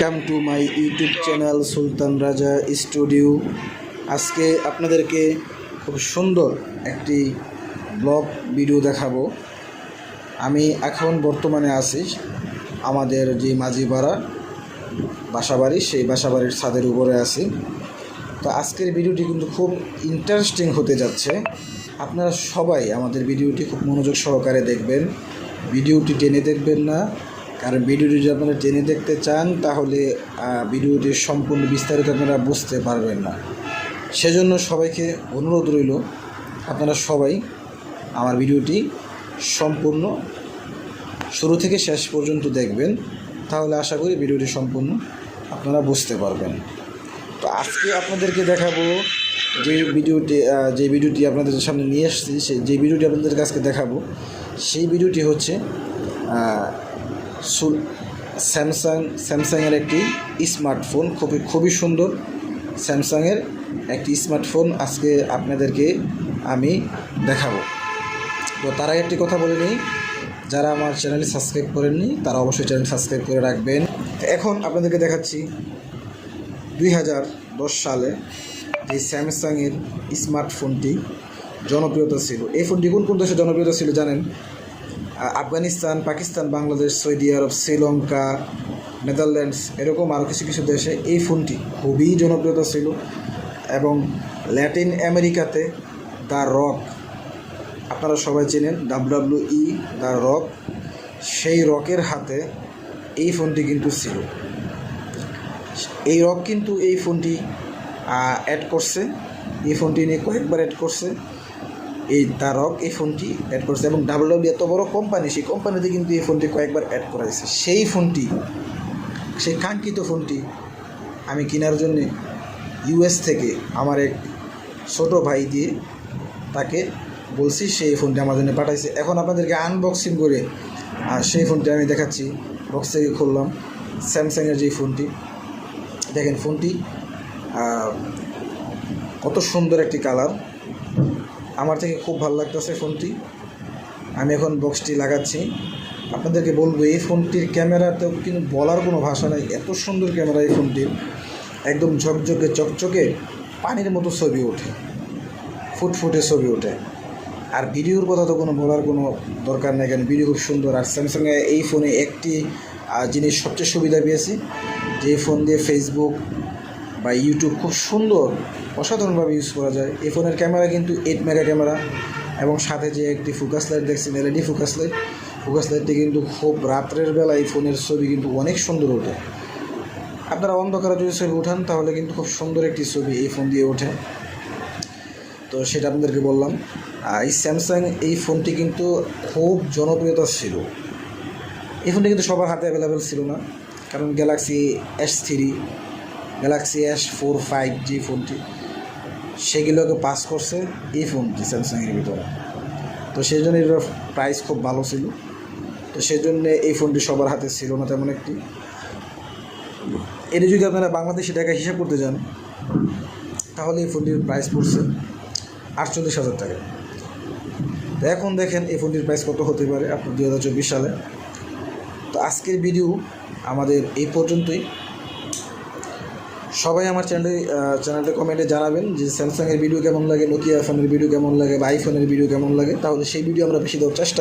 Welcome to my YouTube channel Sultan Raja studio. আজকে আপনাদেরকে খুব সুন্দর একটি ব্লগ ভিডিও দেখাবো। আমি এখন বর্তমানে আছি আমাদের যে মাঝিপাড়া বাসাবাড়ি, সেই বাসাবাড়ির ছাদের উপরে আছি। তো আজকের ভিডিওটি কিন্তু খুব ইন্টারেস্টিং হতে যাচ্ছে। আপনারা সবাই আমাদের ভিডিওটি খুব মনোযোগ সহকারে দেখবেন, ভিডিওটি টেনে দেখবেন না, কারণ ভিডিওটি যদি আপনারা টেনে দেখতে চান তাহলে ভিডিওটির সম্পূর্ণ বিস্তারিত আপনারা বুঝতে পারবেন না। সেজন্য সবাইকে অনুরোধ রইল, আপনারা সবাই আমার ভিডিওটি সম্পূর্ণ শুরু থেকে শেষ পর্যন্ত দেখবেন, তাহলে আশা করি ভিডিওটি সম্পূর্ণ আপনারা বুঝতে পারবেন। তো আজকে আপনাদেরকে দেখাবো যে ভিডিওটি আপনাদের সামনে নিয়ে এসেছি, যে ভিডিওটি আপনাদের কাছে দেখাবো সেই ভিডিওটি হচ্ছে স্যামসাংয়ের একটি স্মার্টফোন, খুবই সুন্দর স্যামসাংয়ের একটি স্মার্টফোন আজকে আপনাদেরকে আমি দেখাবো। তো তারা একটি কথা বলে নিই, যারা আমার চ্যানেলে সাবস্ক্রাইব করেননি তারা অবশ্যই চ্যানেল সাবস্ক্রাইব করে রাখবেন। এখন আপনাদেরকে দেখাচ্ছি 2010 সালে যে স্যামসাংয়ের স্মার্টফোনটি জনপ্রিয়তা ছিল। এই ফোনটি কোন দেশে জনপ্রিয়তা ছিল জানেন? আফগানিস্তান, পাকিস্তান, বাংলাদেশ, সৌদি আরব, শ্রীলঙ্কা, নেদারল্যান্ডস, এরকম আরও কিছু দেশে এই ফোনটি খুবই জনপ্রিয়তা ছিল। এবং ল্যাটিন আমেরিকাতে দ্য রক, আপনারা সবাই চেনেন WWE দ্য রক, সেই রকের হাতে এই ফোনটি কিন্তু ছিল। এই রক কিন্তু এই ফোনটি অ্যাড করছে, এই ফোনটি নিয়ে কয়েকবার অ্যাড করছে। এই দ্য রক এই ফোনটি অ্যাড করছে এবং WWE এত বড় কোম্পানি, সেই কোম্পানিতে কিন্তু এই ফোনটি কয়েকবার অ্যাড করাইছে। সেই কাঙ্ক্ষিত ফোনটি আমি কেনার জন্যে US থেকে আমার এক ছোটো ভাই দিয়ে তাকে বলছি, সেই ফোনটি আমার জন্য পাঠাইছে। এখন আপনাদেরকে আনবক্সিং করে সেই ফোনটি আমি দেখাচ্ছি। বক্স থেকে খুললাম স্যামসাংয়ের যে ফোনটি, দেখেন ফোনটি কত সুন্দর একটি কালার, আমার থেকে খুব ভালো লাগতেছে ফোনটি। আমি এখন বক্সটি লাগাচ্ছি, আপনাদেরকে বলবো এই ফোনটির ক্যামেরাতেও কিন্তু বলার কোনো ভাষা নাই, এত সুন্দর ক্যামেরা এই ফোনটির, একদম ঝকঝকে চকচকে পানির মতো ছবি ওঠে, ফুটফুটে ছবি ওঠে। আর ভিডিওর কথা তো বলার কোনো দরকার নেই, কারণ ভিডিও খুব সুন্দর। আর স্যামসাংয়ে এই ফোনে একটি জিনিস সবচেয়ে সুবিধা পেয়েছি, যে ফোন দিয়ে ফেসবুক বা ইউটিউব খুব সুন্দর অসাধারণভাবে ইউজ করা যায়। এই ফোনের ক্যামেরা কিন্তু 8 মেগা ক্যামেরা, এবং সাথে যে একটি ফোকাস লাইট দেখছেন LED ফোকাস লাইটটি কিন্তু খুব রাত্রের বেলা এই ফোনের ছবি কিন্তু অনেক সুন্দর ওঠে। আপনারা অন্ধকারে যদি ছবি উঠান তাহলে কিন্তু খুব সুন্দর একটি ছবি এই ফোন দিয়ে ওঠে। তো সেটা আপনাদেরকে বললাম। এই স্যামসাং এই ফোনটি কিন্তু খুব জনপ্রিয়তা ছিল। এই ফোনটি কিন্তু সবার হাতে অ্যাভেলেবেল ছিল না, কারণ গ্যালাক্সি S3, গ্যালাক্সি S4, 5 যে ফোনটি, সেগুলোকে পাস করছে এই ফোনটি স্যামসাংয়ের ভিতরে। তো সেই জন্য এর প্রাইস খুব ভালো ছিল, তো সেই জন্য এই ফোনটি সবার হাতে ছিল না তেমন একটি। এটি যদি আপনারা বাংলাদেশি টাকা হিসাব করতে যান তাহলে এই ফোনটির প্রাইস পড়ছে 48,000 টাকা। তো এখন দেখেন এই ফোনটির প্রাইস কত হতে পারে আপনার 2024 সালে। তো আজকের ভিডিও আমাদের এই পর্যন্তই। সবাই আমার চ্যানেলটা কমেন্টে জানাবেন যে স্যামসাংয়ের ভিডিও কেমন লাগে, নোকিয়া ফোনের ভিডিও কেমন লাগে, বা আইফোনের ভিডিও কেমন লাগে, তাহলে সেই ভিডিও আমরা বেশি দেওয়ার চেষ্টা করি।